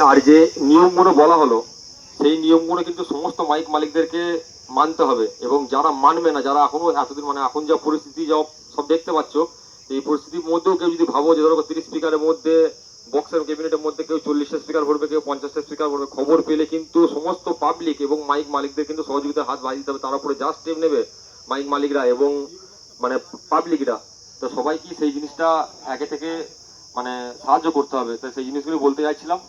আর যে নিয়মগুলো বলা হলো, সেই নিয়মগুলো কিন্তু সমস্ত মাইক মালিকদেরকে মানতে হবে, এবং যারা মানবে না, যারা এখনো এতদিন মানে এখন যা পরিস্থিতি যা সব দেখতে পাচ্ছ, এই পরিস্থিতির মধ্যেও কেউ যদি ভাবো যে ধরো 30 স্পিকারের মধ্যে বক্সের ক্যাবিনেটের মধ্যে কেউ 40টা স্পিকার ভরবে, কেউ 50টা স্পিকার ভরবে, খবর পেলে কিন্তু সমস্ত পাবলিক এবং মাইক মালিকদের কিন্তু সহযোগিতার হাত বাড়িয়ে দিতে হবে। তার উপরে যা স্টেপ নেবে মাইক মালিকরা এবং মানে পাবলিকরা, তো সবাই কি সেই জিনিসটা আগে থেকে মানে সাহায্য করতে হবে। তাই সেই জিনিসগুলো বলতে চাইছিলাম।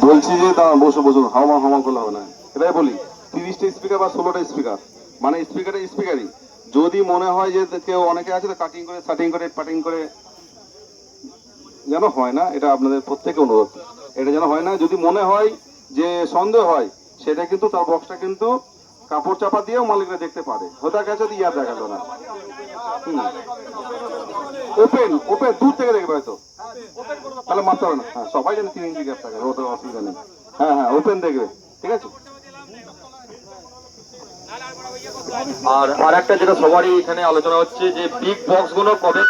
বলছি যে দাঁড়ান, বসো বসো, হাওয়া হাওয়া করলে হবে না। এটাই বলি 30টা স্পিকার বা 16টা স্পিকার, মানে স্পিকারই যদি মনে হয় যে কেউ অনেকে আছে তো কাটিং করে সাটিং করে পাটিং করে যেন হয় না, এটা আপনাদের প্রত্যেকে অনুরোধ, এটা যেন হয় না। যদি মনে হয় যে সন্দেহ হয়, সেটা কিন্তু তার বক্সটা কিন্তু কাপড় চাপা দিয়েও মালিকরা দেখতে পারে, হতে গেছে ইয়ার দেখালো না। ওপেন ওপেন দূর থেকে দেখবে হয়তো, তাহলে মারতে হবে না। হ্যাঁ, সবাই যেন 3 ইঞ্চি গ্যাপ থাকে, ওটা অসুবিধা নেই। হ্যাঁ হ্যাঁ, ওপেন দেখবে, ঠিক আছে। আর একটা যেটা সবারই এখানে আলোচনা হচ্ছে যে বিগ বক্স গুলো কবে,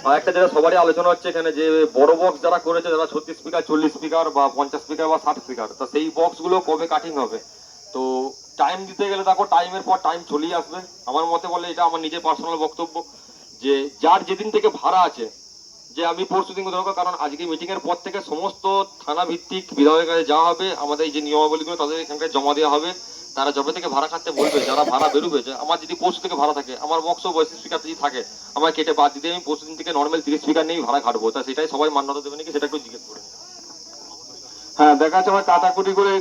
আর একটা যেটা সবারই আলোচনা হচ্ছে এখানে যে বড় বক্স যারা করেছে, যারা 36 স্পিকার 40 স্পিকার বা 50 স্পিকার বা 60 স্পিকার, তো সেই বক্স গুলো কবে কাটিং হবে। তো টাইম দিতে গেলে দেখো টাইমের পর টাইম চলেই আসবে। আমার মতে বলে, এটা আমার নিজের পার্সোনাল বক্তব্য, যে যার যেদিন থেকে ভাড়া আছে, যে আমি পরশু দিন দরকার, কারণ আজকে মিটিং এর পর থেকে সমস্ত থানা ভিত্তিক বিধায়কের কাছে যাওয়া হবে, আমাদের এই যে নিয়মাবলীগুলো তাদের এখানকার জমা দেওয়া হবে। তারা যবে থেকে ভাড়া খাটতে বলবে, যারা ভাড়া বেরোবে, যে আমার যদি পরশু থেকে ভাড়া থাকে, আমার বক্সও 32 স্পিকার যদি থাকে, আমার কেটে বাদ দিতে আমি পরশু দিন থেকে নর্মাল 30 স্পিকার নিয়েই ভাড়া খাটবো। তা সেটাই সবাই মান্যতা দেবে নাকি সেটা একটু জিজ্ঞেস করে। হ্যাঁ, দেখা যাচ্ছে আমরা কাটাকুটি করে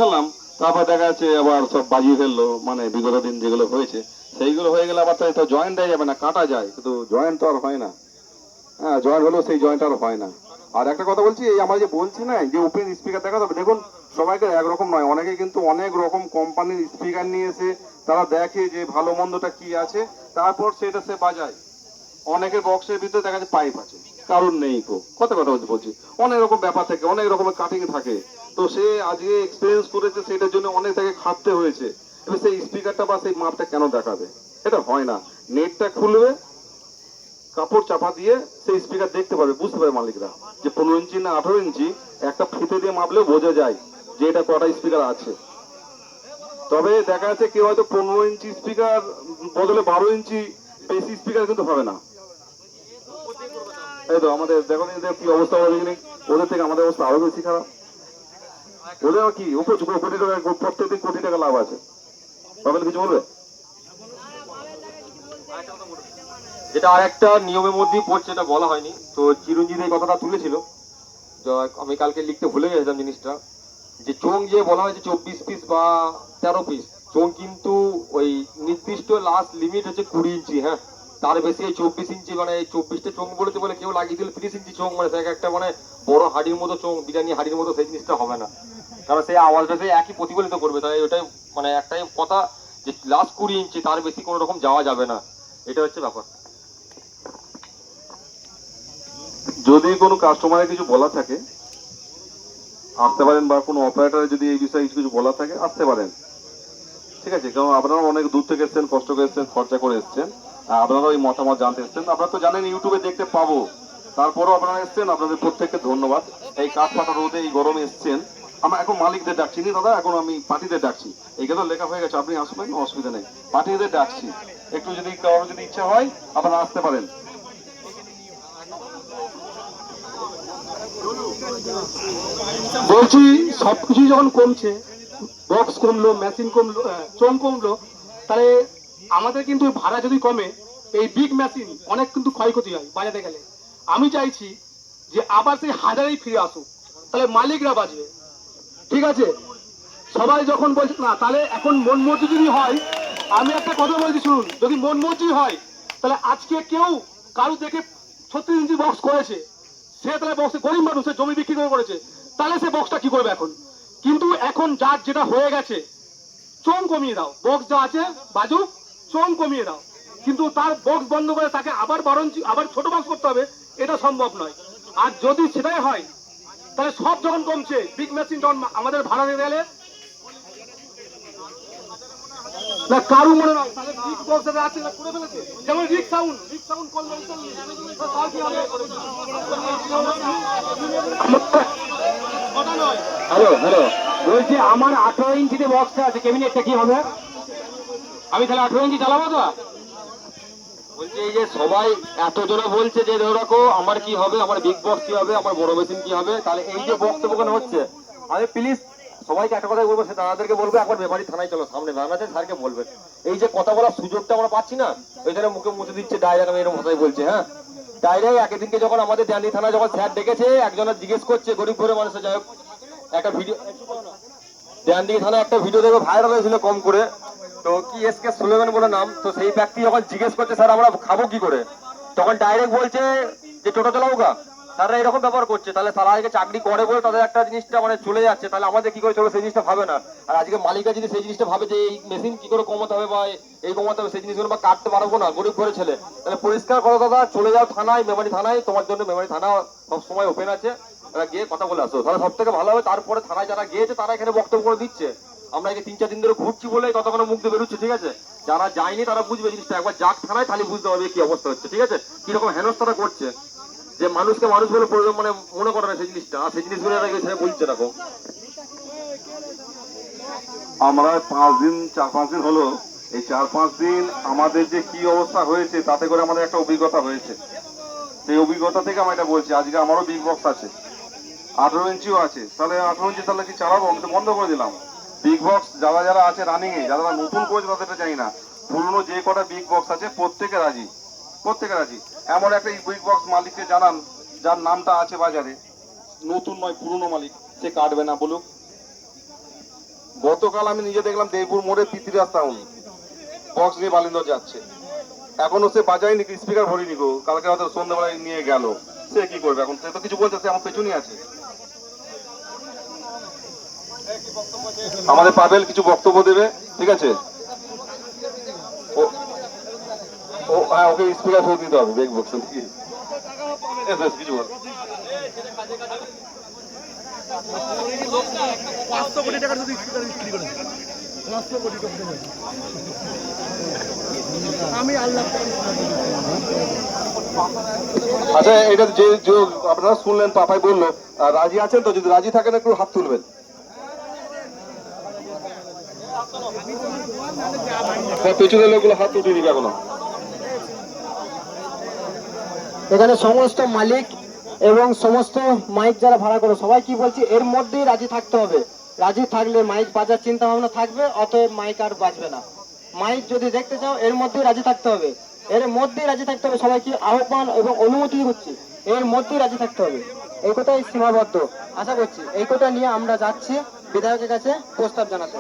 ফেললাম, তারপর দেখা যাচ্ছে আবার সব বাজিয়ে ফেললো, মানে বিগত দিন যেগুলো হয়েছে সেইগুলো হয়ে গেলে আবার তো জয়েন্ট দেওয়া যাবে না, কাটা যায়, কিন্তু জয়েন্ট তো আর হয় না। হ্যাঁ, জয়েন্ট হলেও সেই জয়েন্ট আর হয় না। আর একটা কথা বলছি, এই আমরা যে বলছি না যে ওপেন স্পিকার দেখা যাবে, দেখুন সবাইকে একরকম নয়, অনেকে কিন্তু অনেক রকম কোম্পানির স্পিকার নিয়ে এসে তারা দেখে যে ভালো মন্দটা কি আছে, তারপর সেটা সে বাজায়। অনেকের বক্সের ভিতরে দেখা যাচ্ছে পাইপ আছে, কারণ নেই কথা বলছি, অনেক রকম ব্যাপার থাকে, অনেক রকমের কাটিং থাকে। তো সে আজকে এক্সপিরিয়েন্স করেছে, সেটার জন্য অনেক তাকে খাটতে হয়েছে। এবার সেই স্পিকারটা বা সেই মাপটা কেন দেখাবে? এটা হয় না। নেটটা খুলবে, কাপড় চাপা দিয়ে সেই স্পিকার দেখতে পাবে, বুঝতে পারে মালিকরা যে 15 ইঞ্চি না 18 ইঞ্চি, একটা ফিতে দিয়ে মাপলেও বোঝা যায় যে এটা কটা স্পিকার আছে। তবে দেখা যাচ্ছে কেউ হয়তো 15 ইঞ্চি স্পিকার বদলে 12 ইঞ্চি বেশি স্পিকার কিন্তু হবে না। এই তো আমাদের দেখো এদের কি অবস্থা হবে, ওদের থেকে আমাদের অবস্থা আরো বেশি খারাপ। ওদের কি উপর কোটি টাকা, প্রত্যেকদিন কোটি টাকা লাভ আছে। পাবেন কিছু বলবে? যেটা আর একটা নিয়মের মধ্যেই পড়ছে, এটা বলা হয়নি, তো চিরঞ্জিত এই কথাটা তুলেছিল, আমি কালকে লিখতে ভুলে গেছিলাম জিনিসটা, যে চোং যে বলা হয়েছে 24 পিস বা 13 পিস চোং, কিন্তু ওই নির্দিষ্ট লাস্ট লিমিট হচ্ছে 20 ইঞ্চি। হ্যাঁ, তার বেশি এই 24 ইঞ্চি মানে এই 24টা চোখ বলতে বলে কেউ লাগিয়ে দিল 30 ইঞ্চি চোখ, মানে তাকে একটা মানে বড় হাড়ির মতো চোখ, বিরিয়ানি হাড়ির মতো, সেই জিনিসটা হবে না, কারণ সেই আওয়াজটা সেই একই প্রতিফলিত করবে। তাই ওটাই মানে একটাই কথা যে লাস্ট 20 ইঞ্চি, তার বেশি কোনো রকম যাওয়া যাবে না, এটা হচ্ছে ব্যাপার। যদি কোনো কাস্টমারের কিছু বলা থাকে আসতে পারেন, বা কোনো অপারেটরের যদি এই বিষয়ে কিছু বলা থাকে আসতে পারেন, ঠিক আছে? কারণ আপনারা অনেক দূর থেকে এসেছেন, কষ্ট করে এসেছেন, খরচা করে এসেছেন, আর আপনারা ওই মতামত জানতে এসেছেন। আপনারা তো জানেন ইউটিউবে দেখতে পাবো, তারপরও আপনারা এসেছেন, আপনাদের প্রত্যেককে ধন্যবাদ। এই কাঠ পাটা রোদে এই গরমে এসেছেন। আমরা এখন মালিকদের ডাকছি নি দাদা, এখন আমি পার্টিদের ডাকছি। এইখানে তো লেখা হয়ে গেছে, আপনি আসবেন, অসুবিধা নেই, পার্টিদের ডাকছি। একটু যদি কারোর যদি ইচ্ছা হয় আপনারা আসতে পারেন। বলছি সবকিছু যখন কমছে, বক্স কমলো, মেশিন কমলো, চোং কমলো, তাহলে আমাদের কিন্তু ভাড়া যদি কমে, এই বিগ মেশিন অনেক কিন্তু ক্ষয়ক্ষতি হয় বাজাতে গেলে। আমি চাইছি যে আবার সেই হাজারেই ফিরে আসুক, তাহলে মালিকরা বাঁচবে, ঠিক আছে? সবাই যখন বলছে না, তাহলে এখন মন মর্জি যদি হয়, আমি একটা কথা বলছি শুনুন, যদি মন মর্জি হয় তাহলে আজকে কেউ কারু দেখে 36 ইঞ্চি বক্স করেছে, সে তাহলে বক্সে গরিব মানুষ, সে জমি বিক্রি করে করেছে, তাহলে সে বক্সটা কি করবে এখন? কিন্তু এখন যার যেটা হয়ে গেছে, চোং কমিয়ে দাও, বক্স যা আছে বাজুক, চোং কমিয়ে দাও, কিন্তু তার বক্স বন্ধ করে তাকে আবার আবার ছোট বক্স করতে হবে, এটা সম্ভব নয়। আর যদি সেটাই হয় তাহলে সব যখন কমছে, বিগ মেশিন যখন আমাদের ভাড়া দিয়ে গেলে না কারু মনে নয়, তাহলে বিগ বক্স যেটা আছে না করে ফেলেছে, যেমন রিক সাউন্ড করলে তার কি হবে? হ্যালো হ্যালো, বলছি আমার 18 ইঞ্চিতে বক্সটা আছে, ক্যাবিনেটটা কি হবে? আমি তাহলে 18 ইঞ্চি চালাবো তো? বলছি এই যে সবাই এতজনে বলছে যে ধরো রাখো আমার কি হবে, আমার বিগ বক্স কি হবে, আমার বড় মেশিন কি হবে, তাহলে এই যে বক্তব্য হচ্ছে, আমি প্লিজ সবাইকে একটা কথাই বলবো, সে দাদাদেরকে বলবো একবার মেমারি থানায় চলো, সামনে ম্যাম আছে, স্যারকে বলবেন এই যে কথা বলার সুযোগটা আমরা পাচ্ছি না, ওইখানে মুখে মুছে দিচ্ছে ডাইরেক্ট, আমি এরকম কথাই বলছি। হ্যাঁ, ডাইরেক্ট একদিনকে যখন আমাদের ডান্ডি থানায় যখন স্যার ডেকেছে, একজনের জিজ্ঞেস করছে গরিব ঘরে মানুষের, যাই হোক একটা ভিডিও ডান্ডি থানায় একটা ভিডিও দেখে ভাইরাল হয়েছিল কম করে, তো কি এসকে সুলেমান বলে নাম, তো সেই ব্যক্তি যখন জিজ্ঞেস করছে স্যার আমরা খাবো কি করে, তখন ডাইরেক্ট বলছে যে টোটো চালাবো গা, তারা এরকম ব্যাপার করছে। তাহলে তারা আজকে চাকরি করে বলে তাদের একটা জিনিসটা মানে চলে যাচ্ছে, তাহলে আমাদের কি করে চলবে সেই জিনিসটা ভাবে না। আর আজকে মালিকরা যদি সেই জিনিসটা ভাবে যে এই মেশিন কি করে কমাতে হবে বা এই কমাতে হবে, সেই জিনিসগুলো বা কাটতে পারবো না গরিব ঘরে ছেলে, তাহলে পরিষ্কার করো দাদা, চলে যাও থানায়, মেমারি থানায়, তোমার জন্য মেমারি থানা সবসময় ওপেন আছে, গিয়ে কথা বলে আসো, তাহলে সব থেকে ভালো হবে। তারপরে থানায় যারা গিয়েছে তারা এখানে বক্তব্য করে দিচ্ছে, আমরা এই 3-4 দিন ধরে ঘুরছি বলে ততক্ষণ মুখ দিয়ে বেরোচ্ছে, ঠিক আছে? যারা যায়নি তারা বুঝবে জিনিসটা, একবার যাক থানায় তাহলে বুঝতে পারবে কি অবস্থা হচ্ছে, ঠিক আছে? কিরকম হেনস্থাটা করছে, যে মানুষকে মানুষ বলে মানে মনে করে না সেই জিনিসটা, আর সেই জিনিসগুলো বলছে এরকম। আমরা 4-5 দিন হলো, এই 4-5 দিন আমাদের যে কি অবস্থা হয়েছে তাতে করে আমাদের একটা অভিজ্ঞতা হয়েছে। সেই অভিজ্ঞতা থেকে আমি এটা বলছি, আজকে আমারও বিগ বক্স আছে, 18 ইঞ্চিও আছে, তাহলে 18 ইঞ্চি তাহলে কি চালাবো? আমি তো বন্ধ করে দিলাম। বিগ বক্স যারা যারা আছে রানিং এ, যারা নতুন করেছে তাদেরটা জানি না, পুরনো যে কটা বিগ বক্স আছে প্রত্যেকে রাজি, প্রত্যেকে রাজি। এমন একটা বিগ বক্স মালিককে জানান যার নামটা আছে বাজারে, নতুন নয় পুরনো মালিক, সে কাটবে না বলুক। গতকাল আমি নিজে দেখলাম দেবপুর মোড়ে পৃথিবীর সাউন্ড বক্স নিয়ে বালিন্দর যাচ্ছে, এখনো সে বাজায়নি, স্পিকার ভরিনি গো, কালকে হয়তো সন্ধ্যাবেলায় নিয়ে গেল, সে কি করবে এখন? সে তো কিছু বলছে, সে আমার পেছনই আছে। আমাদের পাবেল কিছু বক্তব্য দেবে, ঠিক আছে? ও হ্যাঁ, ওকে স্পিকার ফেরত দিতে হবে বিগ বক্স থেকে, কিছু বল। 500 কোটি টাকার যদি স্পিকার বিক্রি করে 500 কোটি টাকা আমি আল্লাহ। আচ্ছা, এটা যে আপনারা শুনলেন, পাপাই বললো রাজি আছেন তো? যদি রাজি থাকেন একটু হাত তুলবেন। পেছনের লোকগুলো হাত উঠিয়ে দিবে এখনো। এখানে সমস্ত মালিক এবং সমস্ত মাইক যারা ভাড়া করে সবাই কি বলছে, এর মধ্যেই রাজি থাকতে হবে। রাজি থাকলে মাইক বাজার চিন্তা ভাবনা থাকবে, অতএব মাইক আর বাজবে না। মাইক যদি দেখতে চাও এর মধ্যেই রাজি থাকতে হবে, এর মধ্যেই রাজি থাকতে হবে। সবাইকে আহ্বান এবং অনুমতি করছি, এর মধ্যেই রাজি থাকতে হবে। এই কথাই সীমাবদ্ধ। আশা করছি এই কথা নিয়ে আমরা যাচ্ছি বিধায়কের কাছে প্রস্তাব জানাতে।